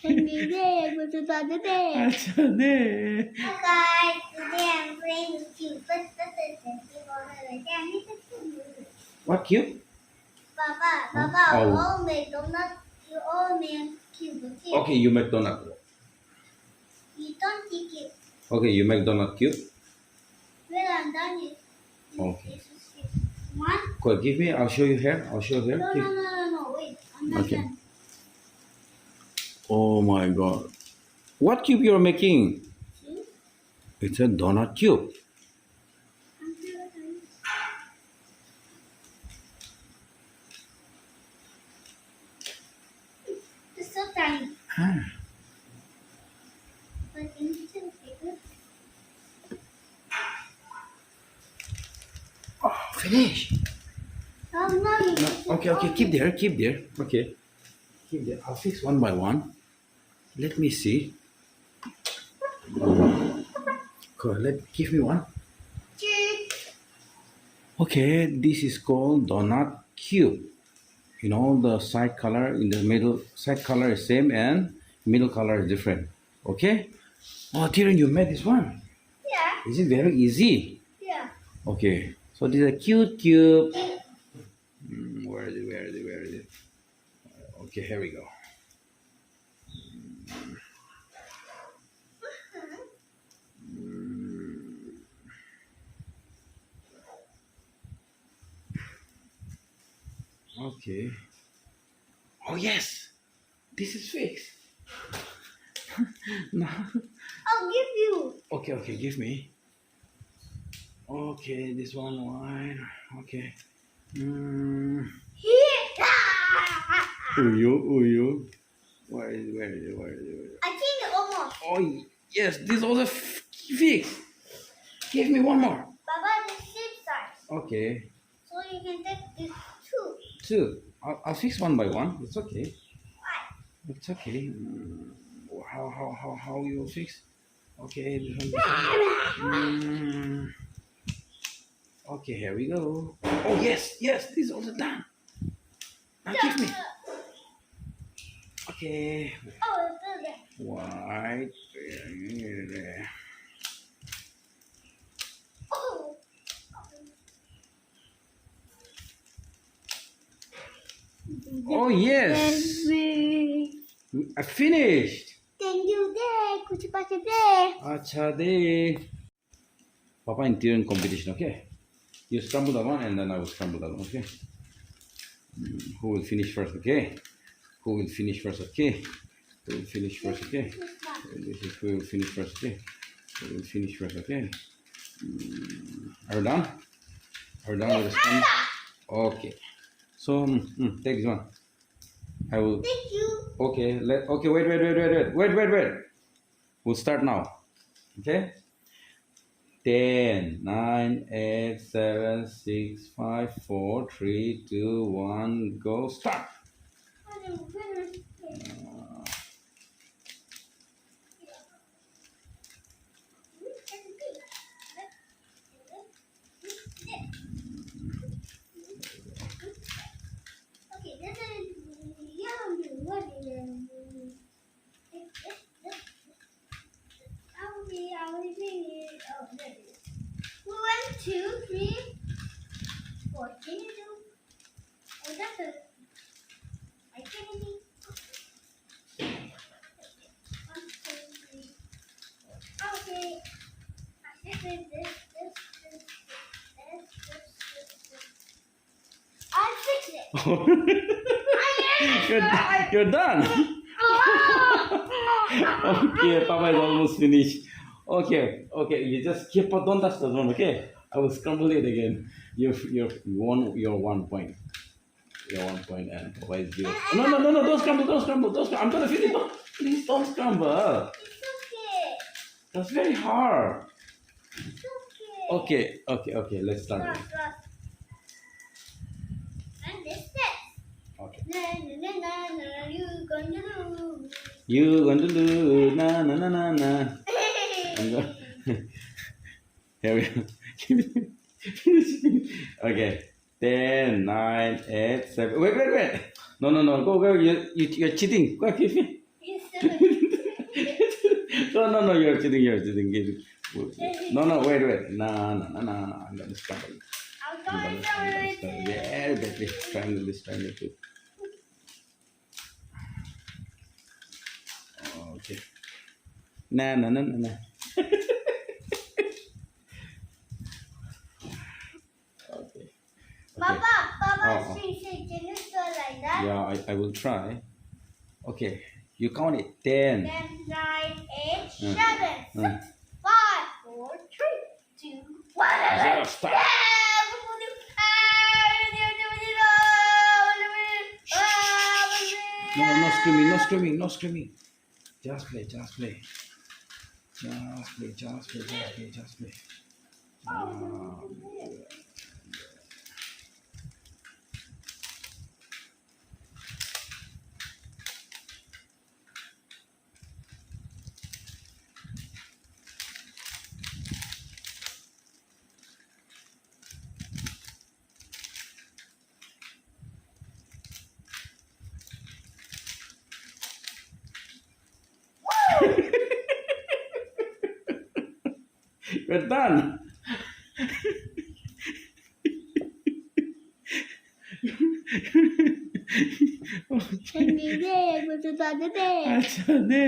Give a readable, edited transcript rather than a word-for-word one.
Today was another day. अच्छा दे. Hi guys, today I'm playing with you. But What cube? Papa, Oh. you all make donut. You all make cube. Okay. Okay, you make donut. You don't take it. Okay, you make donut cube. When I'm done, you. Okay. One. Cool, give me. I'll show you here. I'll show you here. No. Wait, I'm not Okay. done. Oh my god. What cube you're making? See? It's a donut cube. It's so tiny. Huh. But you need to take it. Oh, finish. Oh, no, you No. Okay. Keep there. Okay. Keep there. I'll fix one by one. Let me see. Cool. Give me one. Okay, this is called donut cube. You know, the side color in the middle, side color is same and middle color is different. Okay? Oh, Tirren, you made this one. Yeah. Is it very easy? Yeah. Okay. So this is a cute cube. Where is it? Okay, here we go. Okay. Oh yes, this is fixed. Now, I'll give you. okay, give me. Okay, this one wine. Okay. Here. Uyu. Where is it? I think almost. Oh yes, this also fixed. Give me one more. Baba, the same size. Okay. So you can take this two. Two. I'll fix one by one. It's okay. Why? It's okay. How you fix? Okay, this one. Okay, here we go. Oh yes, this is also done. Now give me. Okay. Oh, it's still there. White. Oh. Oh yes. I finished. Thank you, Dad. Kuch pache there. Acha de. Papa and Tirren competition, okay? You scramble that one and then I will scramble that one, okay? Who will finish first, okay? Who will finish first, okay? Who will finish first, okay? Who will finish first, okay? Who will finish first, okay? Are you done? Are you done with the scramble? Okay. So, take this one. I will. Thank you. Okay, wait. We'll start now. Okay? 10, 9, 8, 7, 6, 5, 4, 3, 2, 1, go, start! Okay, this is yellow. What is it? I'll be it. Oh, there it is. 1, 2, 3, 4. Can you do? Oh, that's a. I can't see. 1, 2, 3, 4. Okay. This. I fixed it. You're done! Okay, Papa is almost finished. Okay, you just keep on, don't touch the one, okay? I will scramble it again. You won your 1 point. Your 1 point and Papa is 0. No, don't scramble. I'm gonna finish. Please don't scramble. It's okay. That's very hard. It's okay. Okay, let's start. Last. And this says. Okay. Na, you gonna do. You going to do na. I'm going. Here we go. Okay. 10, 9, 8, 7. Wait. No. Go. You're cheating. Go, give me. It's 7. No, you're cheating, No, wait. No, I'm gonna scramble. I'm gonna scramble. Very badly. Triangle too. Okay. No. Okay. Papa, Oh. she said, can you go like that? Yeah, I will try. Okay, you count it. 10. 10, 9, 8, 7, Uh. 6, 5, 4, 3, 2, 1. Zero, stop. No screaming. Just play. We're done. Can you do it? अच्छा दे